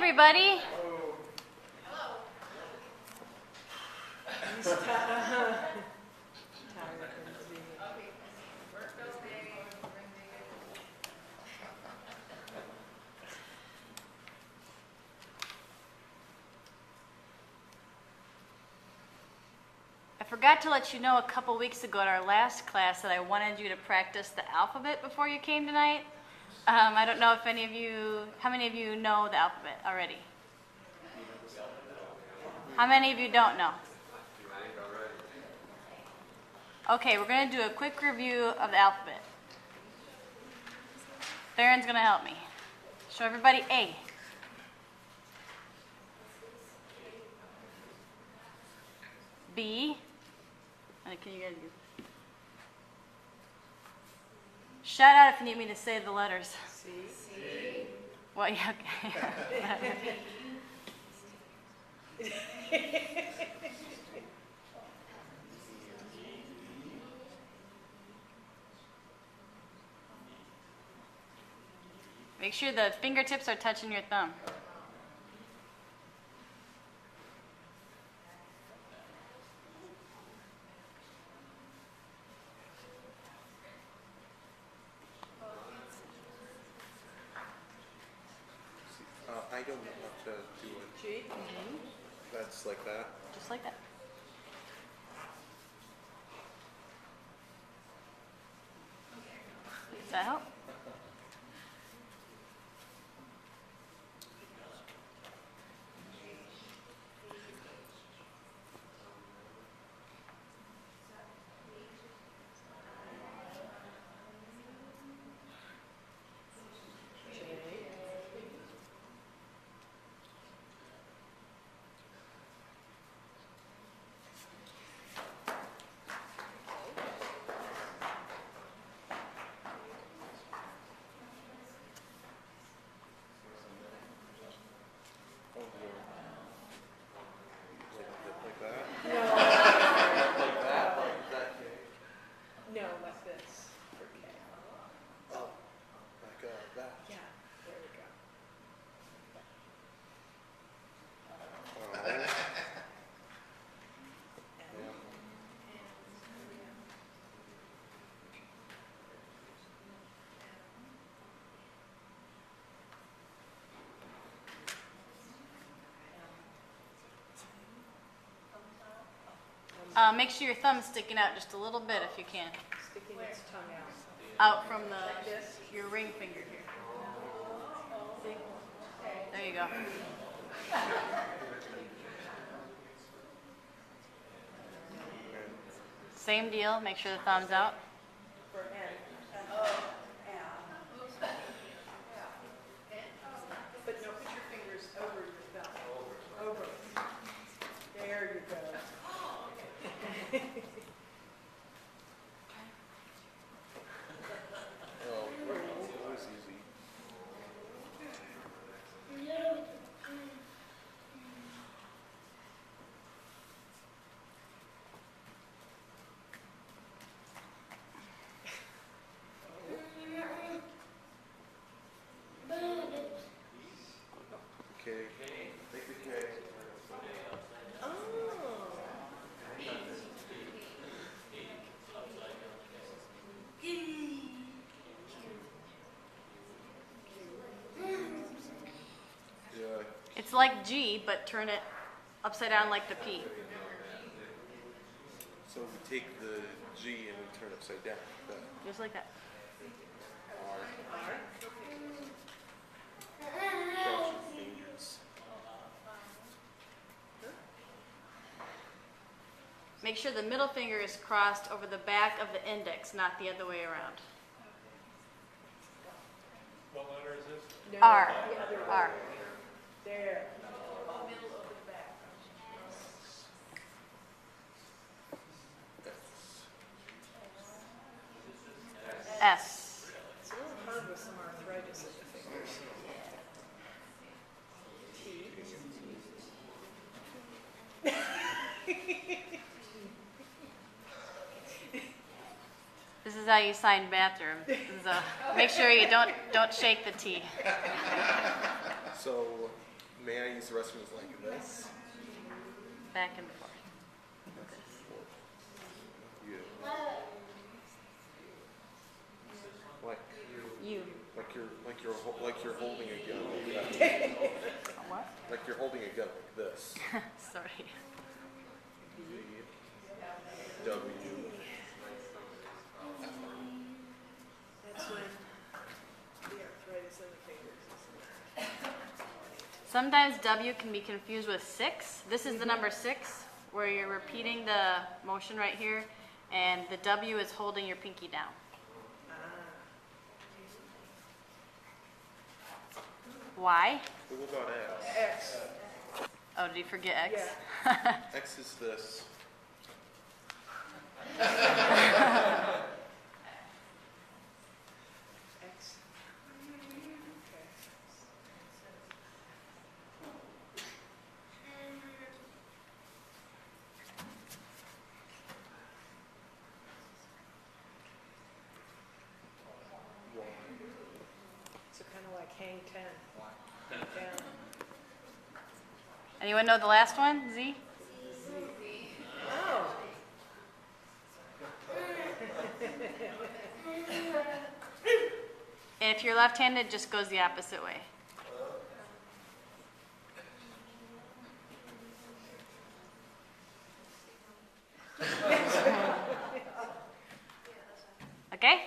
everybody. I forgot to let you know a couple weeks ago at our last class that I wanted you to practice the alphabet before you came tonight. I don't know if how many of you know the alphabet already? How many of you don't know? Okay, we're going to do a quick review of the alphabet. Theron's going to help me. Show everybody A. B. Can you guys do? Shout out if you need me to say the letters. C. Well, yeah, okay. Make sure the fingertips are touching your thumb. I don't know how to do it. G. Mm-hmm. That's like that? Just like that. Does that help? Like that? No. Like that? Like that? No, like this for K. Oh, like that. Yeah, there we go. Oh. Make sure your thumb's sticking out just a little bit if you can. Sticking its tongue out. Out from your ring finger here. See? There you go. Same deal, make sure the thumb's out. For N. But no, put your fingers over your thumb. Over. There you go. Oh, that was easy. Okay. Take the K. Oh. Yeah. It's like G, but turn it upside down like the P. So we take the G and we turn it upside down. Like that. Just like that. R. Cross your fingers. Make sure the middle finger is crossed over the back of the index, not the other way around. What letter is this? No, R. the other way. R. There. S. It's a little hard with some arthritis in the fingers. This is how you sign bathroom. This is make sure you don't shake the T. So May I use the restrooms like this? Back and forth. You. Like You. like you're holding a gun. What? Like you're holding a gun like this. Sorry. V, W. That's when the arthritis in the fingers is. Sometimes W can be confused with 6. This is the number 6, where you're repeating the motion right here, and the W is holding your pinky down. Y? What about X? X. Oh, did you forget X? Yeah. X is this. X. Y. So kind of like hang 10. Down. Anyone know the last one? Z? Oh. And if you're left-handed, it just goes the opposite way. Okay?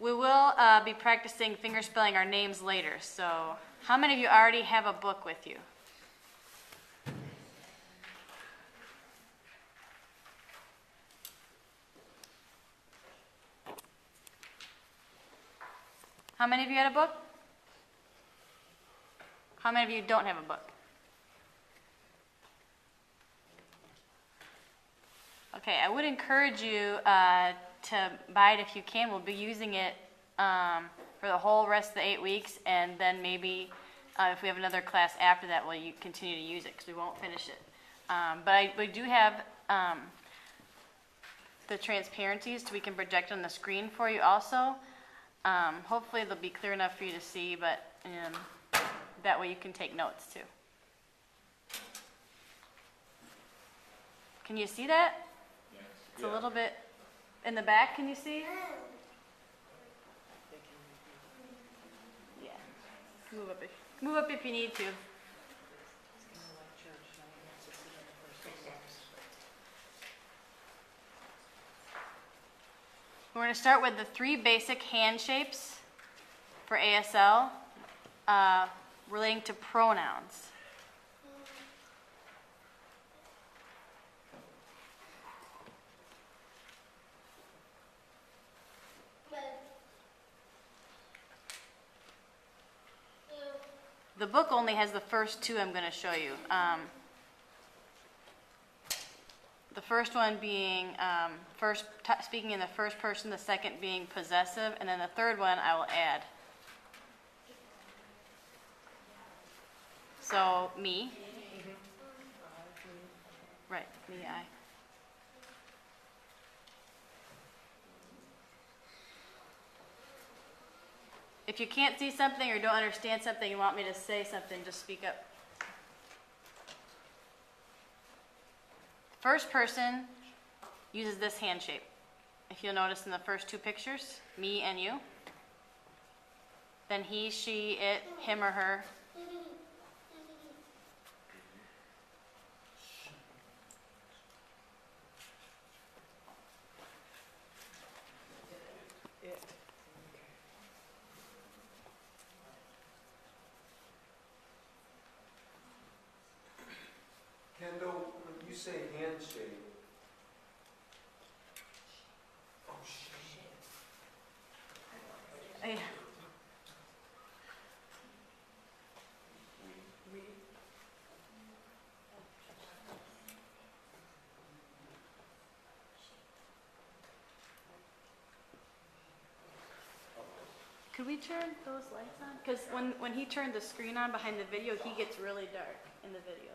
We will be practicing fingerspelling our names later, so how many of you already have a book with you? How many of you had a book? How many of you don't have a book? Okay, I would encourage you to buy it if you can. We'll be using it for the whole rest of the 8 weeks, and then maybe if we have another class after that, we'll continue to use it because we won't finish it. But we do have the transparencies so we can project on the screen for you also. Hopefully they'll be clear enough for you to see, but that way you can take notes too. Can you see that? It's a little bit in the back, can you see? Yeah. Move up if you need to. We're going to start with the 3 basic hand shapes for ASL relating to pronouns. The book only has the first 2 I'm going to show you. The first one being speaking in the first person, the second being possessive, and then the third one I will add. So, me. Right, me, I. If you can't see something or don't understand something, you want me to say something, just speak up. First person uses this hand shape. If you'll notice in the first 2 pictures, me and you. Then he, she, it, him or her. It. Kendall, when you say handshake, oh shit. Yeah. We. Could we turn those lights on? Because when he turned the screen on behind the video, he gets really dark in the video.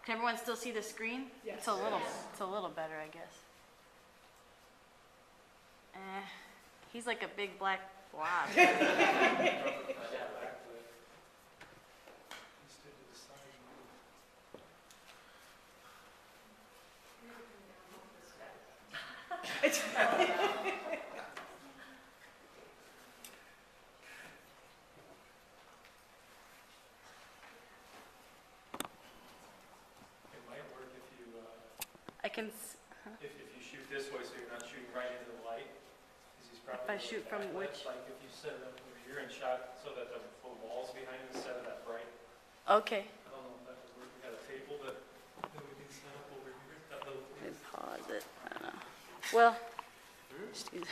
Can everyone still see the screen? Yes. It's a little better, I guess. He's like a big black Wow. Let's do the side. It might work if you, I can, if you shoot this way so you're not shooting right into the light. 'Cause he's probably I really shoot from backlit. which- Like if you set it up over here and shot so that the wall's behind you instead of that bright. okay. I don't know if that would work. We got a table that we can set up over here. That little Let me pause it. I don't know. Well, just use-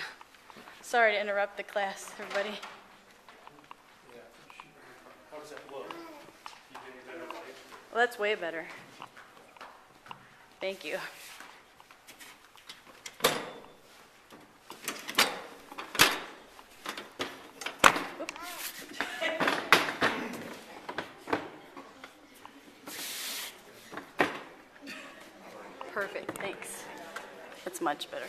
sorry to interrupt the class, everybody. Yeah, shoot over from. How does that look? You get any better light? Well, that's way better. Thank you. Perfect, thanks. That's much better.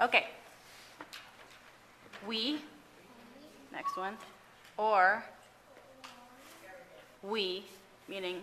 Okay. We, next one, or we, meaning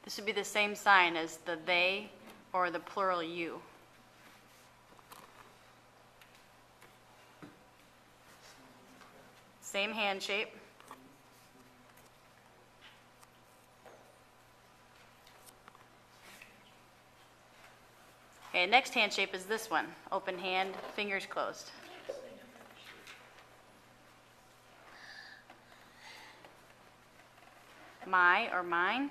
this would be the same sign as the they or the plural you. Same hand shape. Okay, next hand shape is this one. Open hand, fingers closed. My or mine.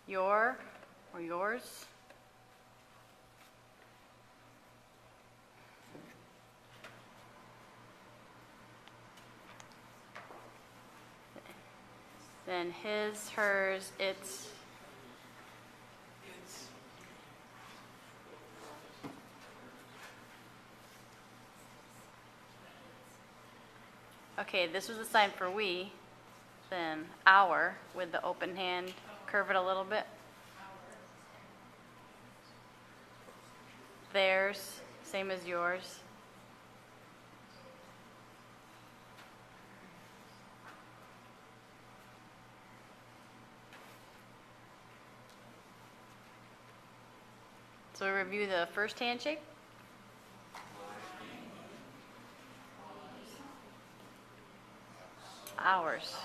Your or yours. Then his, hers, its. Okay, this was the sign for we. Then our with the open hand, curve it a little bit. Theirs, same as yours. So we review the first handshake. Ours.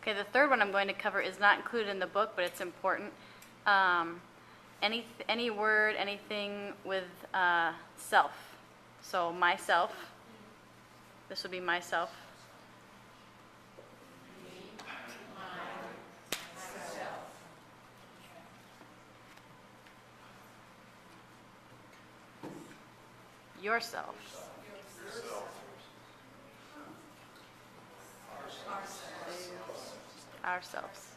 Okay, the third one I'm going to cover is not included in the book, but it's important. Any word, anything with self. So myself. This would be myself. Yourself. Ourselves.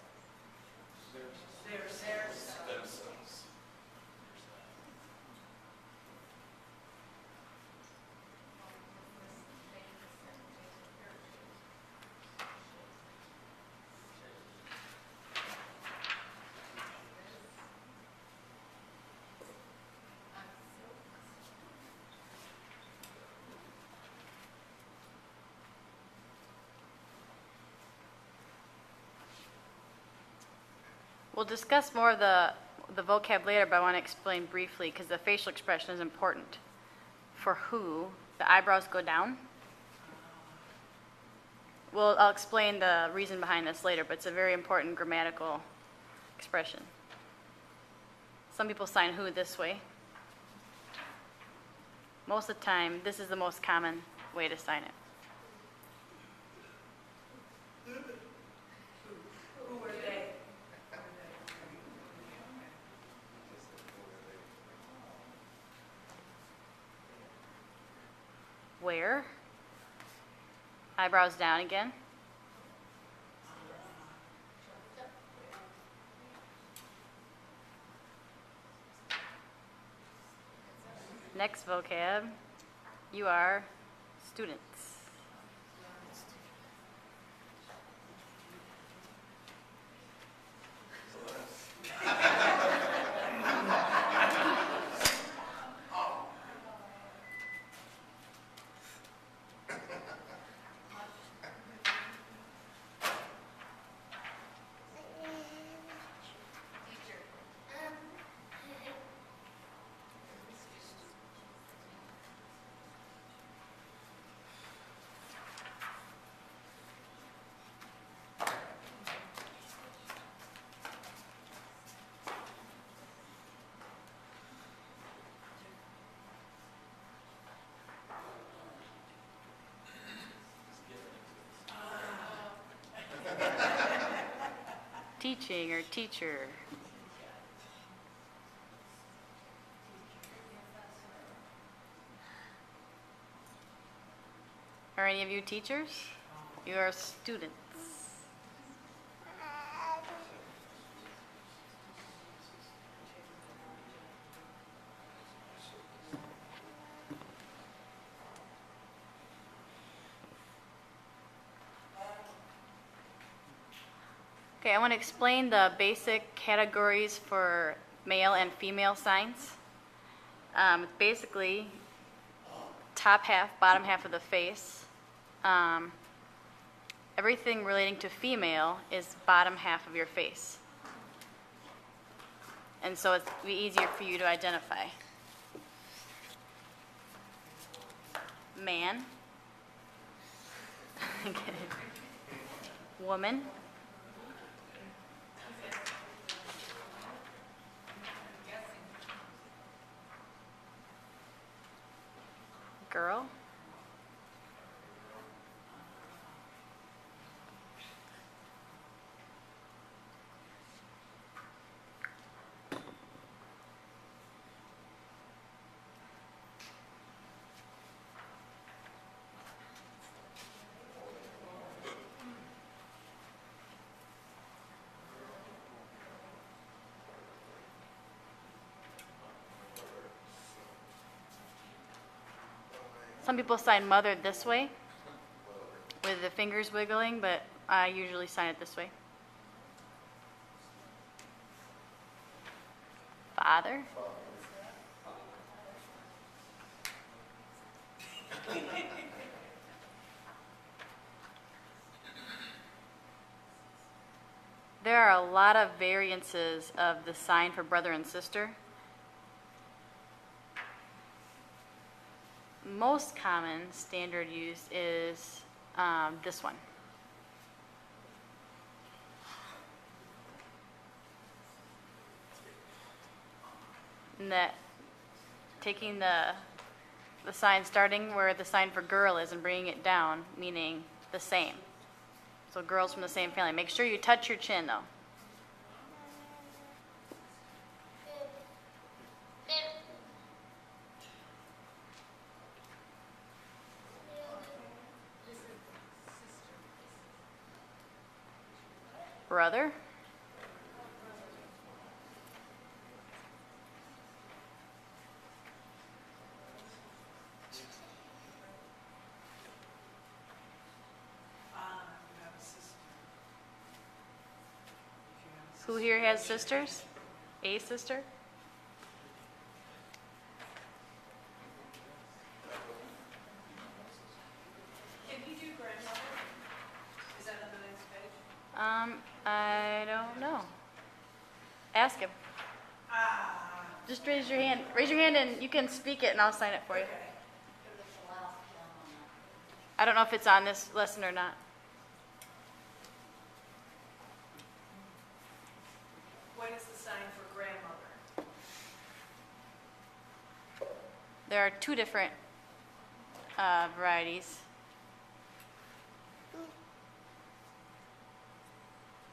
We'll discuss more of the vocab later, but I want to explain briefly because the facial expression is important. For who, the eyebrows go down. Well, I'll explain the reason behind this later, but it's a very important grammatical expression. Some people sign who this way. Most of the time, this is the most common way to sign it. Who are they? Where? Eyebrows down again. Next vocab, you are students. Teaching or teacher. Are any of you teachers? You are students. Okay, I want to explain the basic categories for male and female signs. Basically, top half, bottom half of the face. Everything relating to female is bottom half of your face. And so it's be easier for you to identify. Man. Woman. Girl. Some people sign mother this way with the fingers wiggling, but I usually sign it this way. Father. There are a lot of variances of the sign for brother and sister. Most common standard use is this one. And that taking the sign starting where the sign for girl is and bringing it down, meaning the same. So girls from the same family. Make sure you touch your chin though. Brother. Who here has sisters? A sister? Can he do grandmother? Is that on the next page? I don't know. Just raise your hand. Raise your hand and you can speak it and I'll sign it for you. Okay. I don't know if it's on this lesson or not. What is the sign for grandmother? There are two different varieties.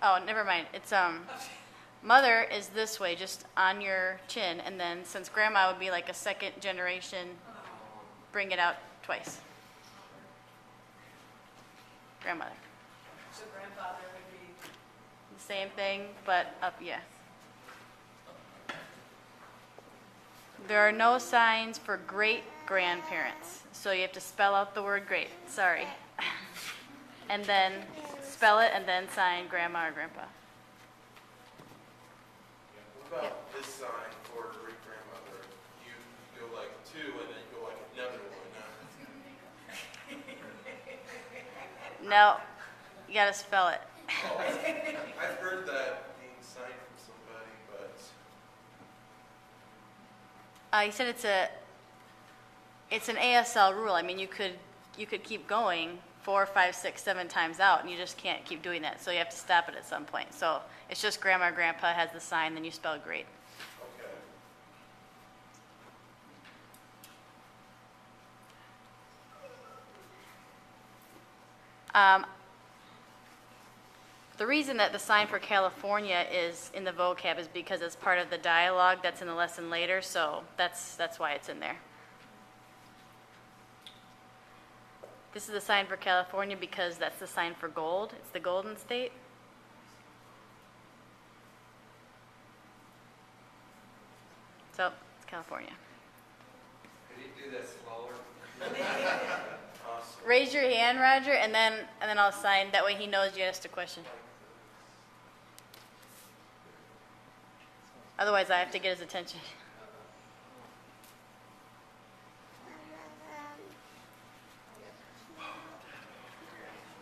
Oh, never mind. It's mother is this way, just on your chin, and then since grandma would be like a second generation, bring it out twice. Grandmother. So grandfather would be, The same thing, but up, yeah. There are no signs for great grandparents, so you have to spell out the word great. Sorry. And then spell it and then sign grandma or grandpa. What about this sign for great grandmother? You go like 2 and then you go like another one. No, you gotta spell it. Oh, I've heard that being signed from somebody, but You said it's an ASL rule. I mean, you could keep going 4, 5, 6, 7 times out, and you just can't keep doing that. So you have to stop it at some point. So it's just grandma or grandpa has the sign, then you spell great. okay. The reason that the sign for California is in the vocab is because it's part of the dialogue that's in the lesson later, so that's why it's in there. This is the sign for California because that's the sign for gold. It's the golden state. So, it's California. Could you do that slower? Awesome. Raise your hand, Roger, and then I'll sign. That way he knows you asked a question. Otherwise, I have to get his attention.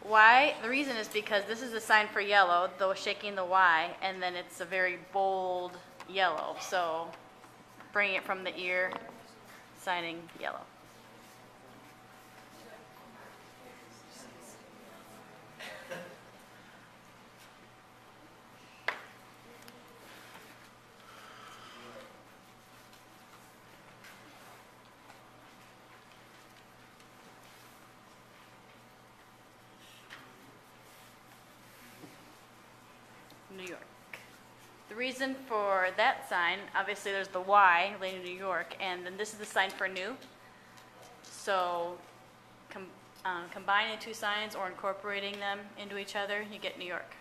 Y, the reason is because this is the sign for yellow, though shaking the Y, and then it's a very bold yellow. So bringing it from the ear, signing yellow. New York. The reason for that sign, obviously there's the Y, relating to New York, and then this is the sign for new. So combining two signs or incorporating them into each other, you get New York.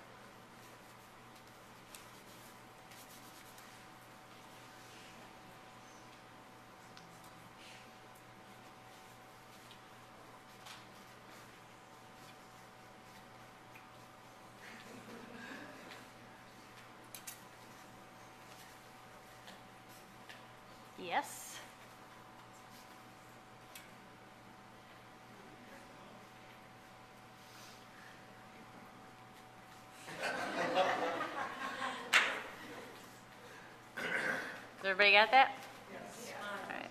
Yes. Has everybody got that? yes. All right.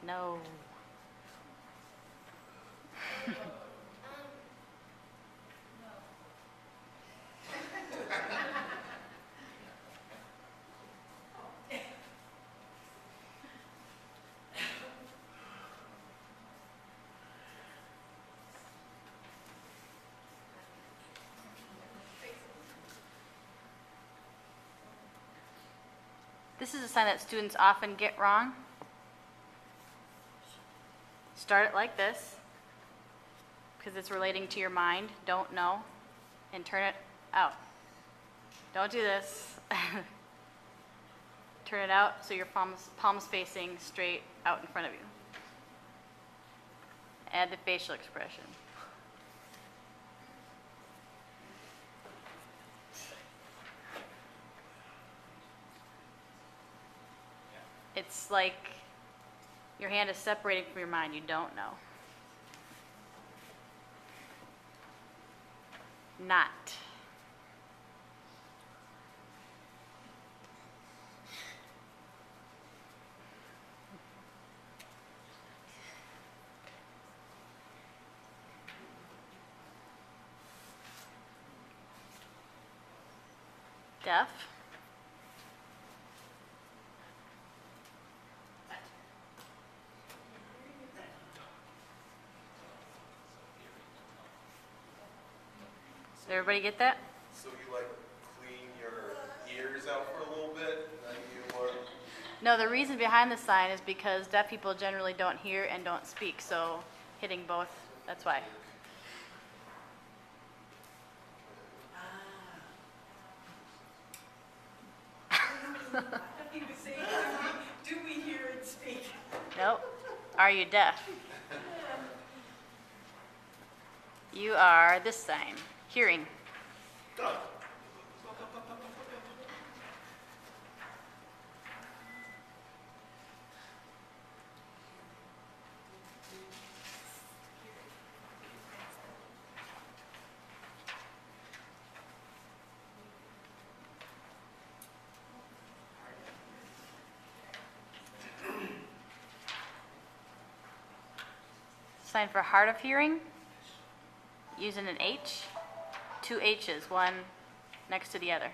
No. This is a sign that students often get wrong. Start it like this, because it's relating to your mind, don't know, and turn it out. Don't do this. Turn it out so your palms facing straight out in front of you. Add the facial expression. It's like your hand is separating from your mind. You don't know. Not. Deaf. Did everybody get that? So you like clean your ears out for a little bit, and then you learn. No, the reason behind the sign is because deaf people generally don't hear and don't speak, so hitting both, that's why. He was saying, do we hear and speak? Nope. Are you deaf? You are this sign, hearing. Sign for hard of hearing, using an H, two H's, one next to the other.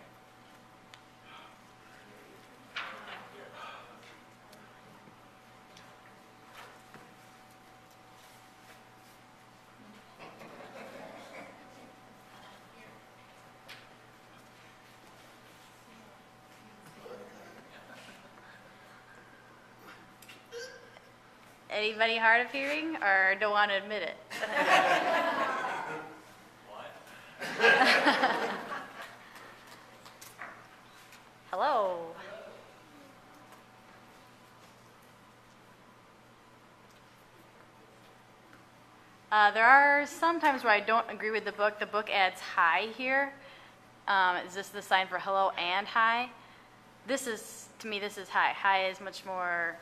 Anybody hard of hearing or don't want to admit it? Hello. There are some times where I don't agree with the book. The book adds hi here. Is this the sign for hello and hi? This is, to me, this is hi. Hi is much more,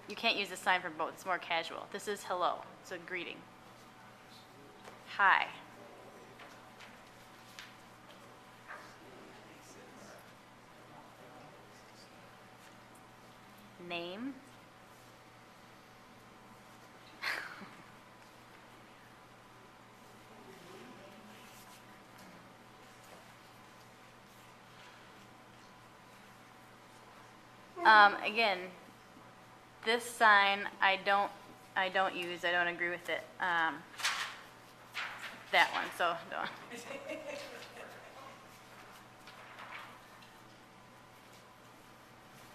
you can't use the sign for both. It's more casual. This is hello. It's a greeting. Hi. Name. Again, this sign I don't use. I don't agree with it. That one. So don't.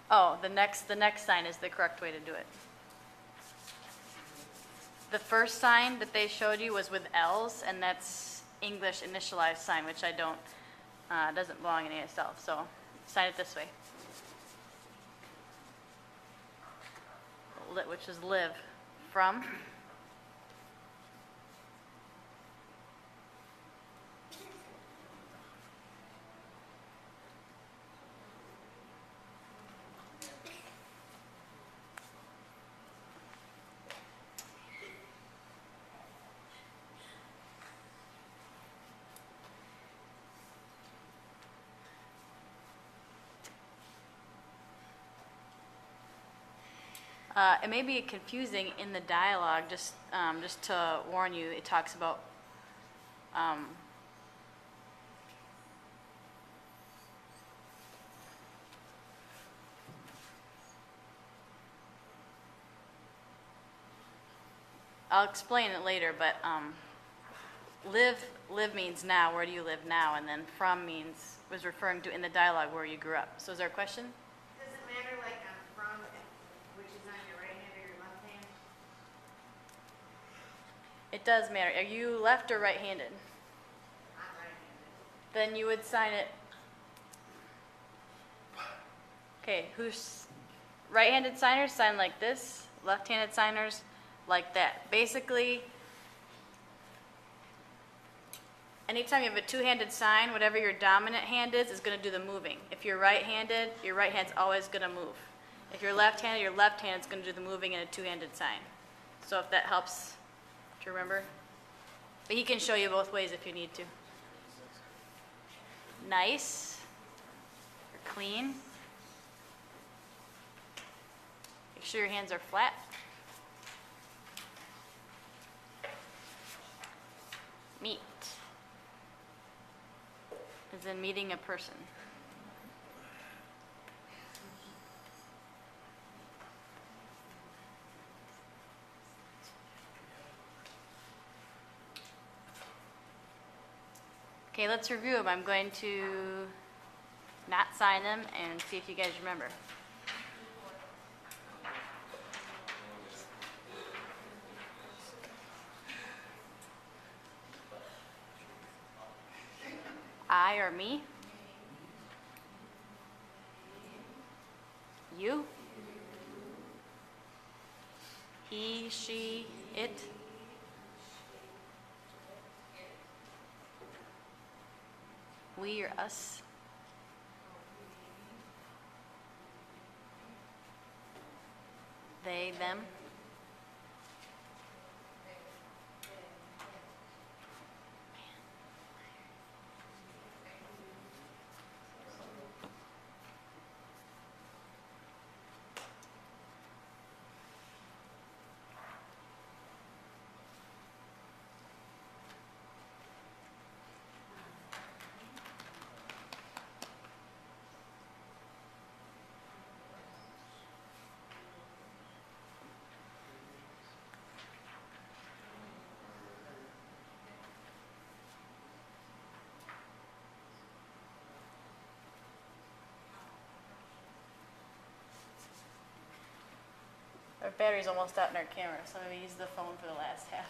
Oh, the next sign is the correct way to do it. The first sign that they showed you was with L's, and that's English initialized sign, which I don't, doesn't belong in ASL. So sign it this way. Which is live. From. It may be confusing in the dialogue, just to warn you, it talks about I'll explain it later, but live means now, where do you live now, and then from was referring to in the dialogue where you grew up. So is there a question? Does it matter, like, from, which is on your right hand or your left hand? It does matter. Are you left or right-handed? I'm right-handed. Then you would sign it. Okay, who's right-handed signers sign like this, left-handed signers like that. Basically, anytime you have a two-handed sign, whatever your dominant hand is going to do the moving. If you're right-handed, your right hand's always going to move. If you're left-handed, your left hand's going to do the moving in a two-handed sign. So if that helps to remember. But he can show you both ways if you need to. Nice. Or clean. Make sure your hands are flat. Meet. As in meeting a person. Okay, let's review them. I'm going to not sign them and see if you guys remember. I or me? You? He, she, it? We or us? They, them? Our battery's almost out in our camera, so I'm going to use the phone for the last half.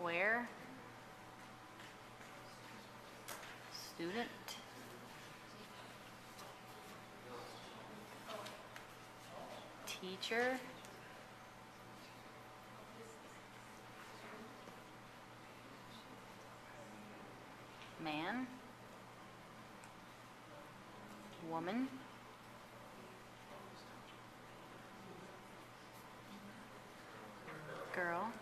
Where? Student? Teacher? Man? Woman? Girl?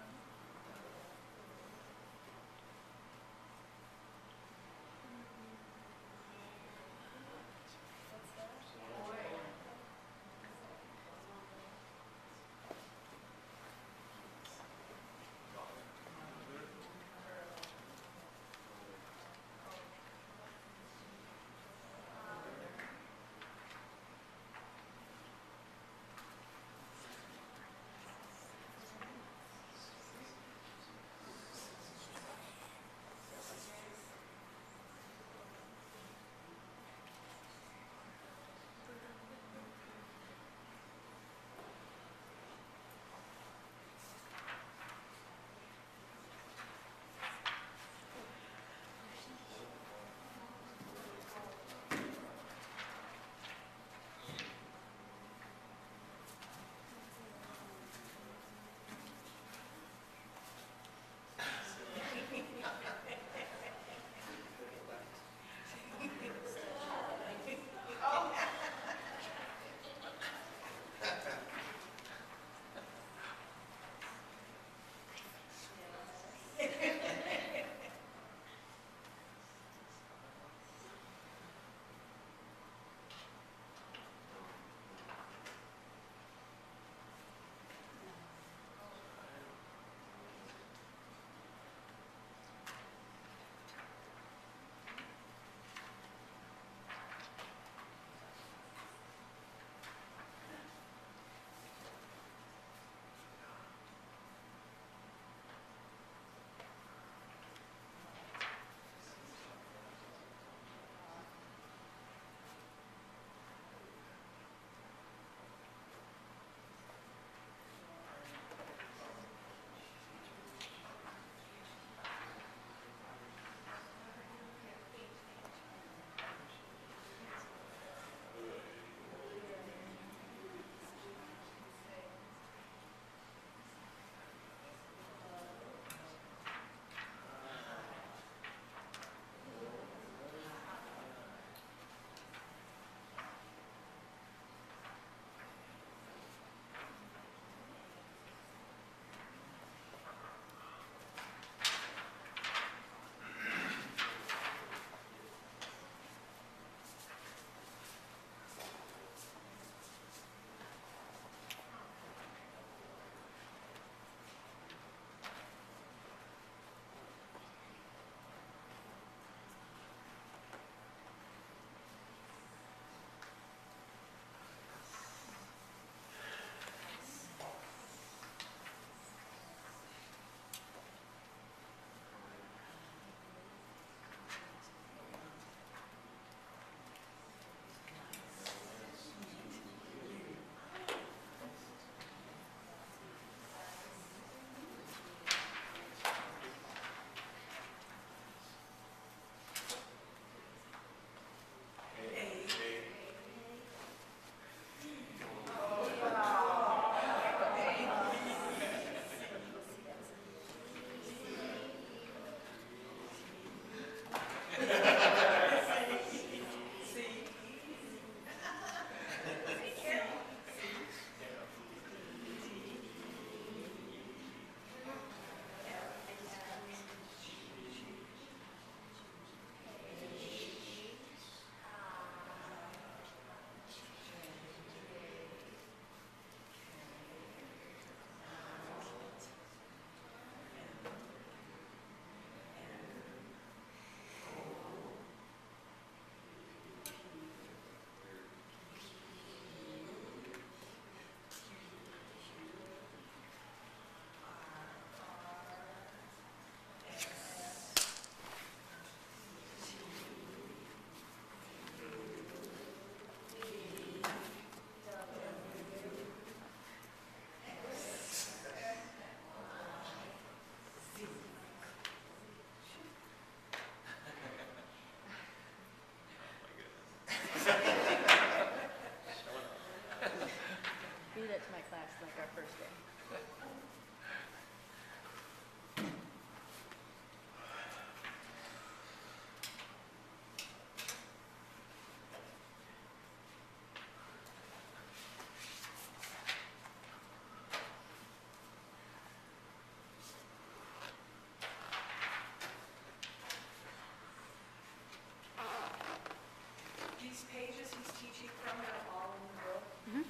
these pages he's teaching from are all in the book? Mhm.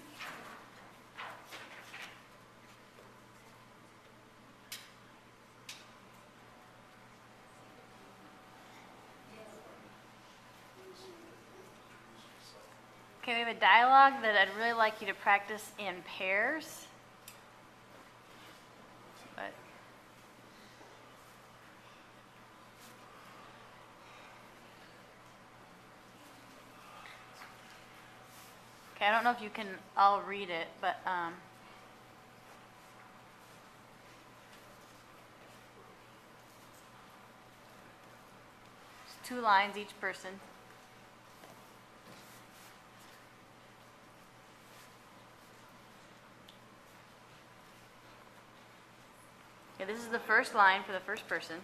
Okay, we have a dialogue that I'd really like you to practice in pairs. But okay, I don't know if you can all read it, but it's 2 lines each person. Okay, this is the first line for the first person.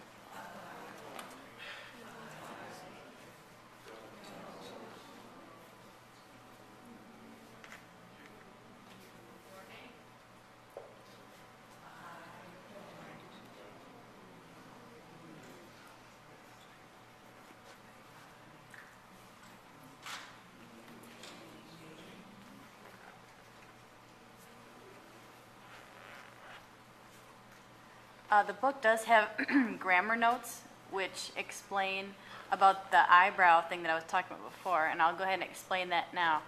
The book does have grammar notes which explain about the eyebrow thing that I was talking about before, and I'll go ahead and explain that now.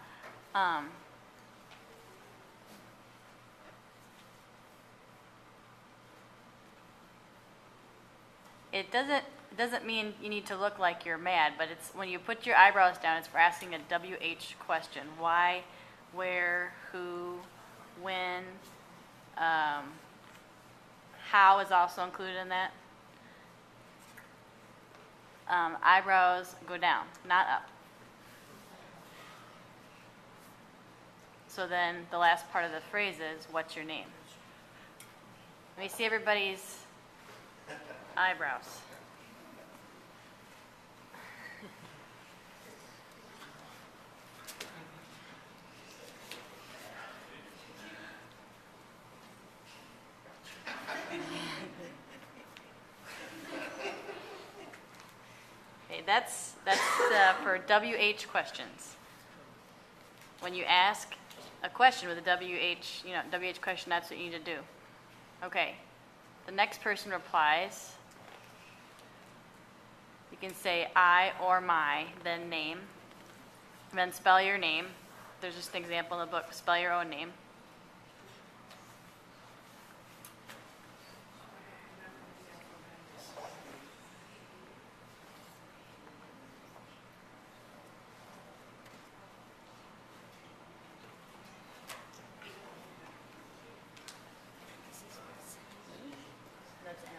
It doesn't mean you need to look like you're mad, but it's when you put your eyebrows down, it's for asking a WH question. Why, where, who, when, how is also included in that. Eyebrows go down, not up. So then the last part of the phrase is, what's your name? Let me see everybody's eyebrows. Okay, that's for WH questions. When you ask a question with a WH question, that's what you need to do. Okay, the next person replies. You can say I or my, then name, and then spell your name. There's just an example in the book. Spell your own name. That's M.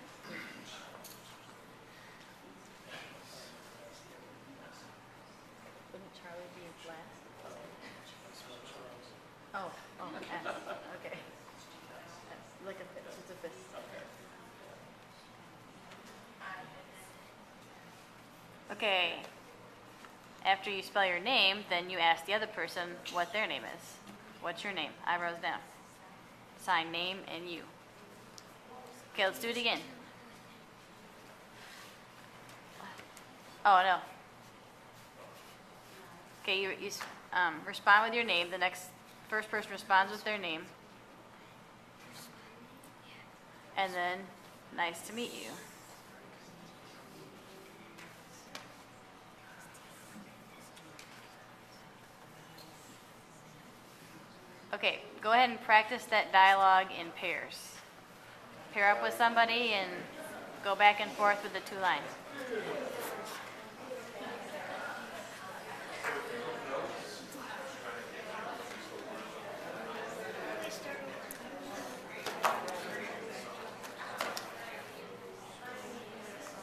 Wouldn't Charlie be last? Oh, S. Okay. Like a fist. It's a fist. Okay. After you spell your name, then you ask the other person what their name is. What's your name? Eyebrows down. Sign name and you. Okay, let's do it again. Oh, no. Okay, you respond with your name. The first person responds with their name. And then, nice to meet you. Okay, go ahead and practice that dialogue in pairs. Pair up with somebody and go back and forth with the 2 lines.